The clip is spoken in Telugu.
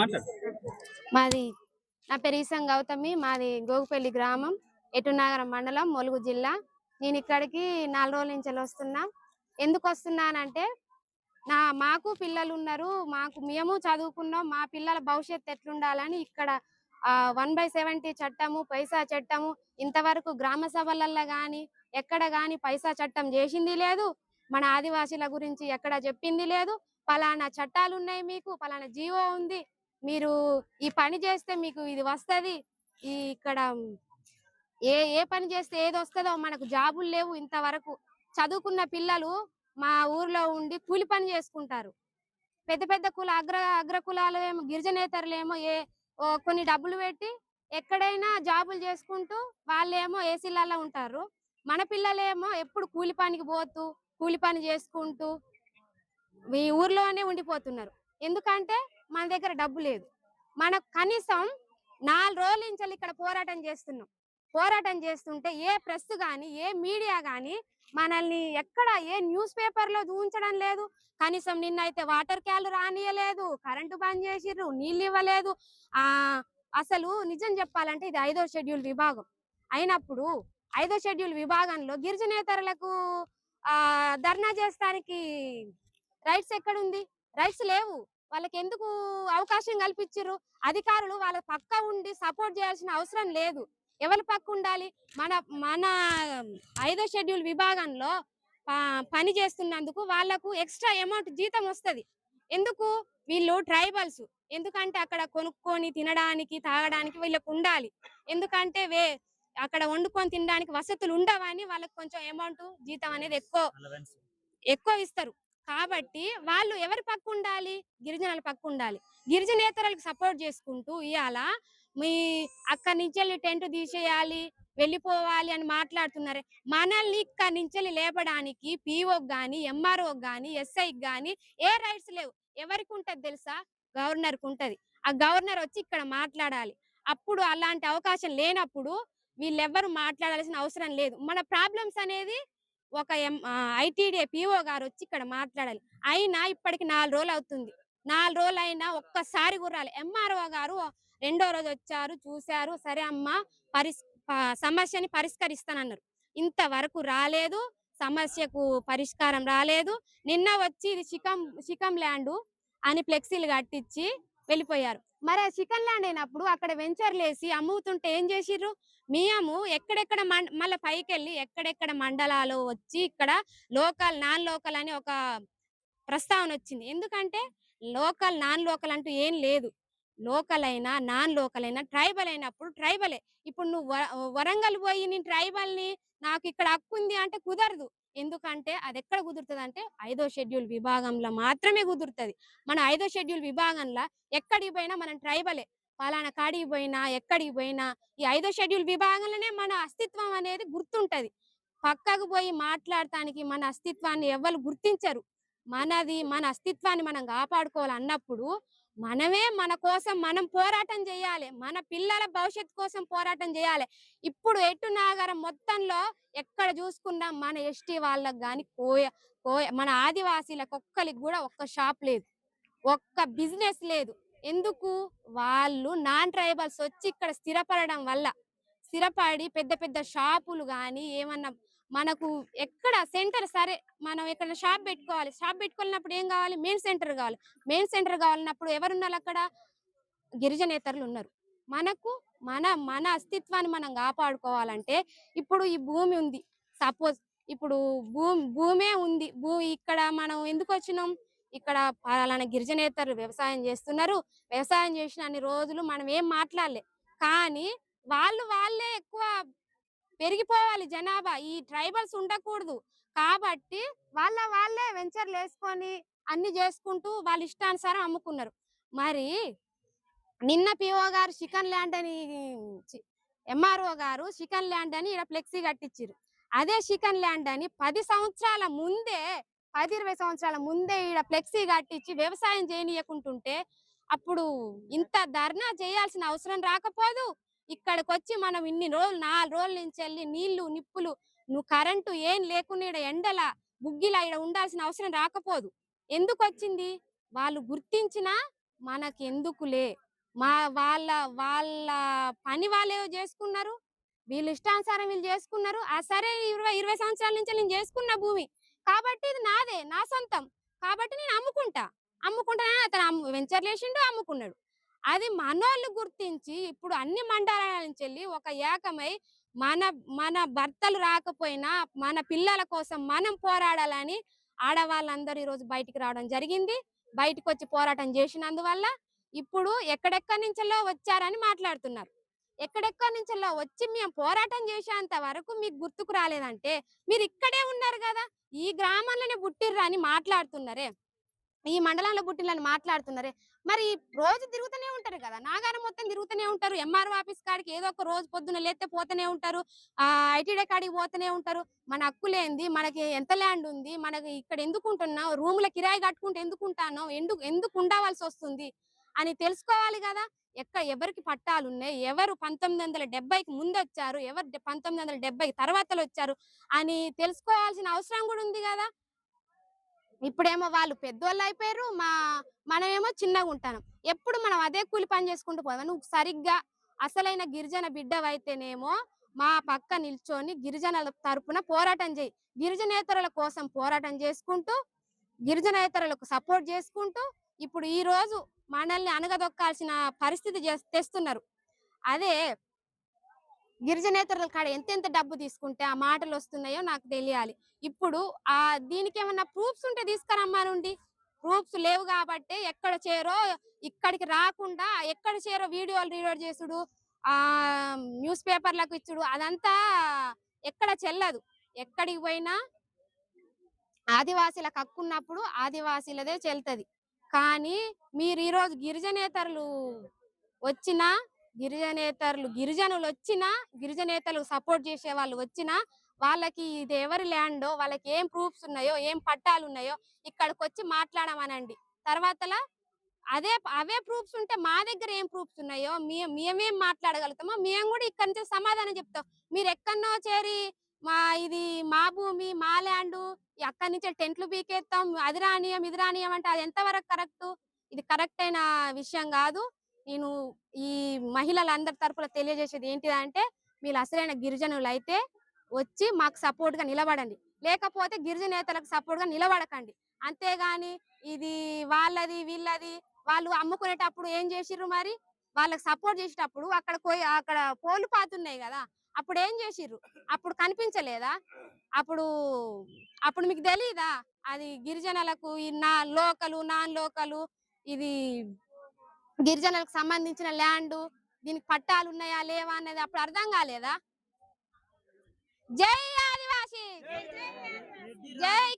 మాట్లాడు. మాది నా పేరు ఈసం గౌతమి. మాది గోగుపల్లి గ్రామం, ఎటునాగరం మండలం, ములుగు జిల్లా. నేను ఇక్కడికి 4 రోజుల నుంచి వస్తున్నా. ఎందుకు వస్తున్నానంటే మాకు పిల్లలు ఉన్నారు. మేము చదువుకున్నాం. మా పిల్లల భవిష్యత్తు ఎట్లుండాలని ఇక్కడ 1/70 చట్టము, పైసా చట్టము ఇంతవరకు గ్రామ సభలల్లో గాని ఎక్కడ గాని పైసా చట్టం చేసింది లేదు. మన ఆదివాసీల గురించి ఎక్కడ చెప్పింది లేదు. పలానా చట్టాలు ఉన్నాయి, మీకు పలానా జీవో ఉంది, మీరు ఈ పని చేస్తే మీకు ఇది వస్తది. ఇక్కడ ఏ ఏ పని చేస్తే ఏది వస్తుందో మనకు జాబులు లేవు. ఇంతవరకు చదువుకున్న పిల్లలు మా ఊర్లో ఉండి కూలి పని చేసుకుంటారు. పెద్ద పెద్ద అగ్ర కులాలు ఏమో, గిరిజనేతరులు ఏమో కొన్ని డబ్బులు పెట్టి ఎక్కడైనా జాబులు చేసుకుంటూ వాళ్ళేమో ఏసీలలో ఉంటారు. మన పిల్లలేమో ఎప్పుడు కూలి పనికి పోతూ కూలి పని చేసుకుంటూ ఈ ఊర్లోనే ఉండిపోతున్నారు. ఎందుకంటే మన దగ్గర డబ్బు లేదు. మనకు కనీసం 4 రోజుల నుంచి ఇక్కడ పోరాటం చేస్తున్నాం. పోరాటం చేస్తుంటే ఏ ప్రెస్ గాని, ఏ మీడియా గాని మనల్ని ఎక్కడ ఏ న్యూస్ పేపర్లో చూపించడం లేదు. కనీసం నిన్నైతే వాటర్ క్యాన్లు రానియలేదు, కరెంటు బంద్ చేసిర్రు, నీళ్ళు ఇవ్వలేదు. అసలు నిజం చెప్పాలంటే ఇది 5వ షెడ్యూల్ విభాగం అయినప్పుడు 5వ షెడ్యూల్ విభాగంలో గిరిజనేతరులకు ధర్నా చేస్తానికి రైట్స్ ఎక్కడుంది? రైట్స్ లేవు. వాళ్ళకి ఎందుకు అవకాశం కల్పించారు? అధికారులు వాళ్ళ పక్క ఉండి సపోర్ట్ చేయాల్సిన అవసరం లేదు. ఎవరి పక్క ఉండాలి? మన మన 5వ షెడ్యూల్ విభాగంలో పని చేస్తున్నందుకు వాళ్ళకు ఎక్స్ట్రా అమౌంట్ జీతం వస్తుంది. ఎందుకు? వీళ్ళు ట్రైబల్స్. ఎందుకంటే అక్కడ కొనుక్కొని తినడానికి, తాగడానికి వీళ్ళకు ఉండాలి. ఎందుకంటే అక్కడ వండుకొని తినడానికి వసతులు ఉండవని వాళ్ళకి కొంచెం అమౌంట్ జీతం అనేది ఎక్కువ ఇస్తారు. కాబట్టి వాళ్ళు ఎవరి పక్క ఉండాలి? గిరిజనుల పక్క ఉండాలి. గిరిజనేతరులకు సపోర్ట్ చేసుకుంటూ ఇవాళ మీ అక్కడి నుంచి టెంట్ తీసేయాలి, వెళ్ళిపోవాలి అని మాట్లాడుతున్నారు. మనల్ని ఇక్కడి నుంచి లేపడానికి పీఓకి గాని, ఎంఆర్ఓకి గాని, ఎస్ఐకి గాని ఏ రైట్స్ లేవు. ఎవరికి ఉంటది తెలుసా? గవర్నర్కి ఉంటది. ఆ గవర్నర్ వచ్చి ఇక్కడ మాట్లాడాలి. అప్పుడు అలాంటి అవకాశం లేనప్పుడు వీళ్ళెవ్వరు మాట్లాడాల్సిన అవసరం లేదు. మన ప్రాబ్లమ్స్ అనేది ఒక ఐటీడీఏ పీఓ గారు వచ్చి ఇక్కడ మాట్లాడాలి. అయినా ఇప్పటికి 4 రోజులు అవుతుంది. 4 రోజులు అయినా ఒక్కసారి కూడా రాలే. ఎంఆర్ఓ గారు 2వ రోజు వచ్చారు, చూశారు. సరే అమ్మా సమస్యని పరిష్కరిస్తానన్నారు. ఇంతవరకు రాలేదు. సమస్యకు పరిష్కారం రాలేదు. నిన్న వచ్చి ఇది చికం ల్యాండ్ అని ఫ్లెక్సీలు కట్టించి వెళ్ళిపోయారు. మరి చికెన్ ల్యాండ్ అయినప్పుడు అక్కడ వెంచర్లు వేసి అమ్ముతుంటే ఏం చేసిర్రు? మేము ఎక్కడెక్కడ మళ్ళీ పైకి వెళ్ళి ఎక్కడెక్కడ మండలాలు వచ్చి ఇక్కడ లోకల్ నాన్ లోకల్ అని ఒక ప్రస్తావన వచ్చింది. ఎందుకంటే లోకల్ నాన్ లోకల్ అంటూ ఏం లేదు. లోకల్ అయినా నాన్ లోకల్ అయినా ట్రైబల్ అయినప్పుడు ట్రైబలే. ఇప్పుడు నువ్వు వరంగల్ పోయి నేను ట్రైబల్ని, నాకు ఇక్కడ హక్కు ఉంది అంటే కుదరదు. ఎందుకంటే అది ఎక్కడ కుదురుతుంది అంటే 5వ షెడ్యూల్ విభాగంలో మాత్రమే కుదురుతుంది. మన 5వ షెడ్యూల్ విభాగంలో ఎక్కడికి పోయినా మనం ట్రైబలే. పలానా కాడికి పోయినా ఎక్కడికి పోయినా ఈ 5వ షెడ్యూల్ విభాగంలోనే మన అస్తిత్వం అనేది గుర్తుంటది. పక్కకు పోయి మాట్లాడటానికి మన అస్తిత్వాన్ని ఎవ్వరు గుర్తించరు. మన అస్తిత్వాన్ని మనం కాపాడుకోవాలన్నప్పుడు మనమే మన కోసం మనం పోరాటం చేయాలి. మన పిల్లల భవిష్యత్తు కోసం పోరాటం చేయాలి. ఇప్పుడు ఎటునాగరం మొత్తంలో ఎక్కడ చూసుకున్నా మన ఎస్టీ వాళ్ళకి కానీ మన ఆదివాసీలకు ఒక్కరికి కూడా ఒక్క షాప్ లేదు, ఒక్క బిజినెస్ లేదు. ఎందుకు? వాళ్ళు నాన్ ట్రైబల్స్ వచ్చి ఇక్కడ స్థిరపడడం వల్ల, స్థిరపడి పెద్ద పెద్ద షాపులు కానీ ఏమన్నా మనకు ఎక్కడ సెంటర్, సరే మనం ఎక్కడ షాప్ పెట్టుకోవాలి, షాప్ పెట్టుకున్నప్పుడు ఏం కావాలి? మెయిన్ సెంటర్ కావాలి. మెయిన్ సెంటర్ కావాలన్నప్పుడు ఎవరున్నారు అక్కడ? గిరిజనేతరులు ఉన్నారు. మనకు మన అస్తిత్వాన్ని మనం కాపాడుకోవాలంటే ఇప్పుడు ఈ భూమి ఉంది. సపోజ్ ఇప్పుడు భూమే ఉంది. ఇక్కడ మనం ఎందుకు వచ్చినాం? ఇక్కడ పలానా గిరిజనేతరులు వ్యవసాయం చేస్తున్నారు. వ్యవసాయం చేసిన అన్ని రోజులు మనం ఏం మాట్లాడలే. కానీ వాళ్ళే ఎక్కువ పెరిగిపోవాలి జనాభా. ఈ ట్రైబల్స్ ఉండకూడదు. కాబట్టి వాళ్ళే వెంచర్లు వేసుకొని అన్ని చేసుకుంటూ వాళ్ళ ఇష్టానుసారం అమ్ముకున్నారు. మరి నిన్న పిఓ గారు చికెన్ ల్యాండ్ అని, ఎంఆర్ఓ గారు చికెన్ ల్యాండ్ అని ఇక్కడ ఫ్లెక్సీ కట్టించారు. అదే చికెన్ ల్యాండ్ అని 10 సంవత్సరాల ముందే, 10-20 సంవత్సరాల ముందే ఇక్కడ ఫ్లెక్సీ కట్టించి వ్యవసాయం చేయనీయకుంటుంటే అప్పుడు ఇంత ధర్నా చేయాల్సిన అవసరం రాకపోదు. ఇక్కడికి వచ్చి మనం ఇన్ని రోజులు 4 రోజుల నుంచి వెళ్ళి నీళ్లు నిప్పులు, నువ్వు కరెంటు ఏం లేకుండా ఎండల బుగ్గిలా ఇక్కడ ఉండాల్సిన అవసరం రాకపోదు. ఎందుకు వచ్చింది? వాళ్ళు గుర్తించిన మనకెందుకులే, మా వాళ్ళ వాళ్ళ పని వాళ్ళేదో చేసుకున్నారు. వీళ్ళ ఇష్టానుసారం వీళ్ళు చేసుకున్నారు. ఆ సరే 20 సంవత్సరాల నుంచి నేను చేసుకున్న భూమి. కాబట్టి ఇది నాదే. నా సొంతం. కాబట్టి నేను అమ్ముకుంటా. అమ్ముకుంటానని అతను వెంచర్‌లేసిండు, అమ్ముకున్నాడు. అది మనోళ్ళు గుర్తించి ఇప్పుడు అన్ని మండలాల నుంచెల్లి ఒక ఏకమై మన మన భర్తలు రాకపోయినా మన పిల్లల కోసం మనం పోరాడాలని ఆడవాళ్ళందరూ ఈరోజు బయటికి రావడం జరిగింది. బయటికొచ్చి పోరాటం చేసినందువల్ల ఇప్పుడు ఎక్కడెక్కడి నుంచెల్లో వచ్చారని మాట్లాడుతున్నారు. ఎక్కడెక్కడి నుంచెల్లో వచ్చి మేము పోరాటం చేసేంత వరకు మీకు గుర్తుకు రాలేదంటే మీరిక్కడే ఉన్నారు గదా! ఈ గ్రామంలోనే పుట్టిర్రు అని మాట్లాడుతున్నరే. ఈ మండలంలో పుట్టిల్లని మాట్లాడుతున్నరే. మరి రోజు తిరుగుతూనే ఉంటారు గదా! నాగారం మొత్తం తిరుగుతూనే ఉంటారు. ఎంఆర్‌ఓ ఆఫీస్ కాడికి ఏదో ఒక రోజు పొద్దున్న లేత్తే పోతూనే ఉంటారు. ఐటీడీ కాడికి పోతూనే ఉంటారు. మన హక్కులేంది? మనకి ఎంత ల్యాండ్ ఉంది? మనకి ఇక్కడ ఎందుకుంటున్నాం? రూముల కిరాయి కట్టుకుంటూ ఎందుకుంటాన్నాం? ఎందుకు ఉండవలసొస్తుంది అని తెలుసుకోవాలి గదా! ఎవరికి పట్టాలున్నాయి? ఎవరు 1970కి ముందొచ్చారు? ఎవరు 1970 తర్వాతలొచ్చారు? అని తెలుసుకోవాల్సిన అవసరం గూడా ఉంది గదా! ఇప్పుడేమో వాళ్ళు పెద్దోళ్ళయిపోయారు. మనమేమో చిన్నగుంటాన్నాం. ఎప్పుడు మనం అదే కూలి పని చేసుకుంటూ పోదామా? నువ్వు సరిగ్గా అసలైన గిరిజన బిడ్డవైతేనేమో మా పక్క నిల్చొని గిరిజనుల తరపున పోరాటం చెయ్యి. గిరిజనేతరుల కోసం పోరాటం చేసుకుంటూ, గిరిజనేతరులకు సపోర్ట్ చేసుకుంటూ, ఇప్పుడు ఈరోజు మనల్ని అణగదొక్కాల్సిన పరిస్థితి తెస్తున్నారు. అదే గిరిజనేతరుల కాడ ఎంతెంత డబ్బు తీసుకుంటే ఆ మాటలొస్తున్నాయో నాకు తెలియాలి. ఇప్పుడు దీనికేమన్నా ప్రూఫ్స్ ఉంటే తీసుకురమ్మనుండి. ప్రూఫ్స్ లేవు గాబట్టే ఎక్కడ చేరో ఇక్కడికి రాకుండా ఎక్కడ చేరో వీడియోలు రికార్డ్ చేసుడు, న్యూస్ పేపర్‌లకు ఇచ్చుడు అదంతా ఎక్కడ చెల్లదు. ఎక్కడికి పోయినా ఆదివాసీలకు హక్కున్నప్పుడు ఆదివాసీలదే చెల్తది. కానీ మీరు ఈరోజు గిరిజనేతరులు వచ్చినా, గిరిజనులొచ్చినా, గిరిజనేతలకు సపోర్ట్ చేసేవాళ్ళు వచ్చినా, వాళ్ళకి ఇది ఎవరి ల్యాండో, వాళ్ళకి ఏం ప్రూఫ్స్ ఉన్నాయో, ఏం పట్టాలున్నాయో ఇక్కడికొచ్చి మాట్లాడమనండి. తర్వాతల అవే ప్రూఫ్స్ ఉంటే మా దగ్గర ఏం ప్రూఫ్స్ ఉన్నాయో, మేమేం మాట్లాడగలుగుతామో మేము గూడా ఇక్కడి నుంచి సమాధానం చెప్తాం. మీరెక్కడనో చేరి ఇది మా భూమి, మా ల్యాండు, అక్కడి నుంచే టెంట్లు పీకేత్తాం, అది రానియం, ఇది రానియం అంటే అది ఎంతవరకు కరెక్టు? ఇది కరెక్ట్ అయిన విషయం గాదు. నేను ఈ మహిళలందరి తరపున తెలియజేసేది ఏంటిదంటే, మీరు అసలైన గిరిజనులైతే వచ్చి మాకు సపోర్ట్‌గా నిలబడండి. లేకపోతే గిరిజనేతలకు సపోర్ట్‌గా నిలబడకండి. అంతేగాని ఇది వాళ్ళది, వీళ్ళది వాళ్ళు అమ్ముకునేటప్పుడు ఏం జేసిర్రు మరి? వాళ్ళకి సపోర్ట్ జేసేటప్పుడు అక్కడ పోలు పాతున్నయి గదా! అప్పుడేం జేసిర్రు? అప్పుడు కనిపించలేదా? అప్పుడు అప్పుడు మీకు తెలీదా? అది గిరిజనులకు ఈ నాన్ లోకలు ఇది గిరిజనులకు సంబంధించిన ల్యాండు, దీనికి పట్టాలున్నాయా? లేవా? అనేది అప్పుడు అర్థం గాలేదా? జై ఆదివాసీ! జై